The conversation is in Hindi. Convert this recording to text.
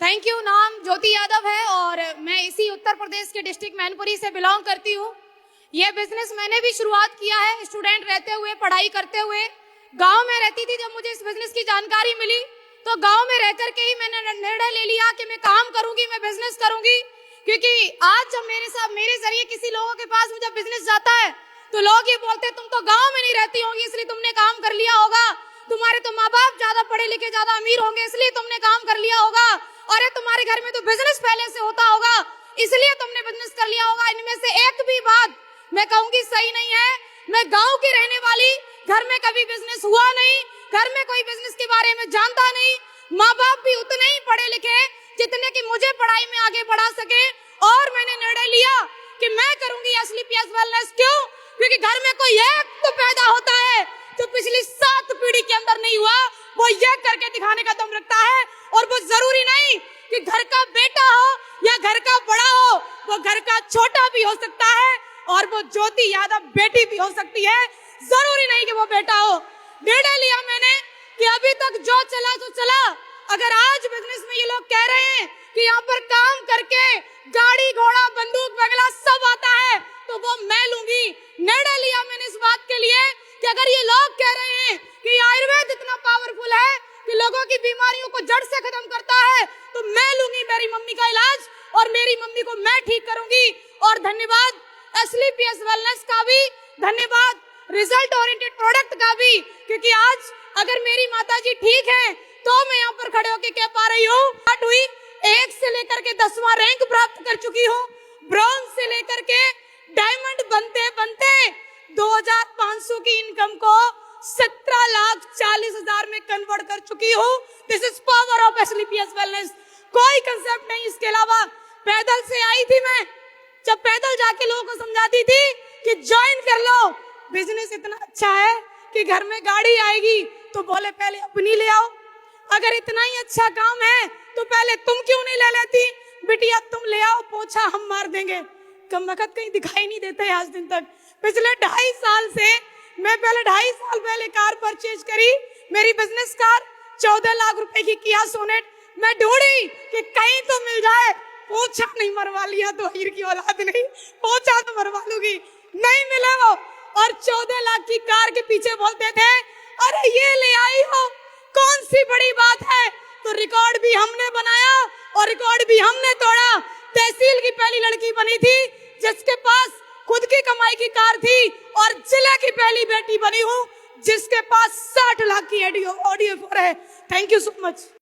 Thank you. नाम ज्योति यादव है और मैं इसी उत्तर प्रदेश के डिस्ट्रिक्ट मैनपुरी से बिलोंग करती हूँ। यह बिजनेस मैंने भी शुरुआत किया है स्टूडेंट रहते हुए, पढ़ाई करते हुए। गांव में रहती थी। जब मुझे इस बिजनेस की जानकारी मिली तो गांव में रह करके ही मैंने निर्णय ले लिया कि मैं काम करूंगी, मैं बिजनेस करूंगी। क्योंकि आज जब मेरे जरिए किसी लोगों के पास जब बिजनेस जाता है तो लोग ये बोलते तुम तो गाँव में नहीं रहती होंगी इसलिए तुमने काम कर लिया होगा, तुम्हारे तो माँ बाप ज्यादा पढ़े लिखे ज्यादा अमीर होंगे इसलिए तुमने काम कर लिया होगा, अरे तुम्हारे घर में तो बिजनेस पहले से होता होगा इसलिए तुमने बिजनेस कर लिया होगा। इनमें से एक भी बात मैं कहूंगी सही नहीं है। मैं गांव की रहने वाली, घर में कभी बिजनेस हुआ नहीं, घर में कोई बिजनेस के बारे में जानता नहीं, माँ बाप भी उतने ही पढ़े लिखे जितने कि मुझे पढ़ाई में आगे बढ़ा सके। और मैंने निर्णय लिया कि मैं करूंगी एसलीपीएस वेलनेस। क्यों? क्योंकि घर में कोई एक तो पैदा होता है जो पिछली 7 पीढ़ी के अंदर नहीं हुआ, वो ये करके दिखाने का दम रखता है। और वो जरूरी नहीं कि घर का बेटा हो या घर का बड़ा हो, वो घर का छोटा भी हो सकता है और वो ज्योति यादव बेटी भी हो सकती है। जरूरी नहीं कि वो बेटा हो। निर्णय लिया मैंने कि अभी तक जो चला तो चला, अगर आज बिजनेस में ये लोग कह रहे हैं कि यहाँ पर काम करके गाड़ी घोड़ा बंदूक वगैरह सब आता है तो वो मैं लूंगी। निर्णय लिया मैंने इस बात के लिए कि अगर ये लोग कह रहे हैं कि आयुर्वेद इतना पावरफुल है कि लोगों की बीमारियों को जड़ से खत्म करता है तो मैं लूंगी मेरी मम्मी का इलाज और मेरी मम्मी को मैं ठीक करूंगी। और धन्यवाद एसलीपीएस वेलनेस का भी, धन्यवाद रिजल्ट ओरिएंटेड प्रोडक्ट का भी, क्योंकि आज अगर मेरी माताजी ठीक है तो मैं यहाँ पर खड़े होकर कह पा रही हूँ। हुई 1 से लेकर के 10वां रैंक प्राप्त कर चुकी हूँ। ब्रॉन्ज से लेकर के डायमंड बनते बनते 2500 की इनकम को 17,40,000 में कन्वर्ट कर चुकी हूँ। This is power of SLPS wellness. कोई कंसेप्ट नहीं इसके अलावा। पैदल से आई थी मैं, जब पैदल जाके लोगों को समझाती थी कि ज्वाइन कर लो, बिजनेस इतना अच्छा है कि घर में गाड़ी आएगी तो बोले पहले अपनी ले आओ। अगर इतना ही अच्छा काम है तो पहले तुम क्यों नहीं ले लेती? बिटिया तुम ले आओ, पोछा हम मार देंगे। कम वक्त कहीं दिखाई नहीं देते आज दिन तक। पिछले 2.5 साल से मैं पहले 2.5 साल पहले कार परचेज करी, मेरी बिजनेस कार 14 लाख रुपए की किया सोनेट। मैं ढूंढी कि कहीं तो मिल जाए, पोछा नहीं मरवा लिया तो हीर की औलाद नहीं, पोछा तो मरवा लूंगी, नहीं मिले वो। और 14 लाख की कार के पीछे बोलते थे अरे ये ले आई हो, कौन सी बड़ी बात है। तो रिकॉर्ड भी हमने बनाया और रिकॉर्ड भी हमने तोड़ा। तहसील की पहली लड़की बनी थी जिसके पास खुद की कमाई की कार थी और जिले की पहली बेटी बनी हूँ जिसके पास 60 लाख की ऑडियो 4 है। Thank you so much.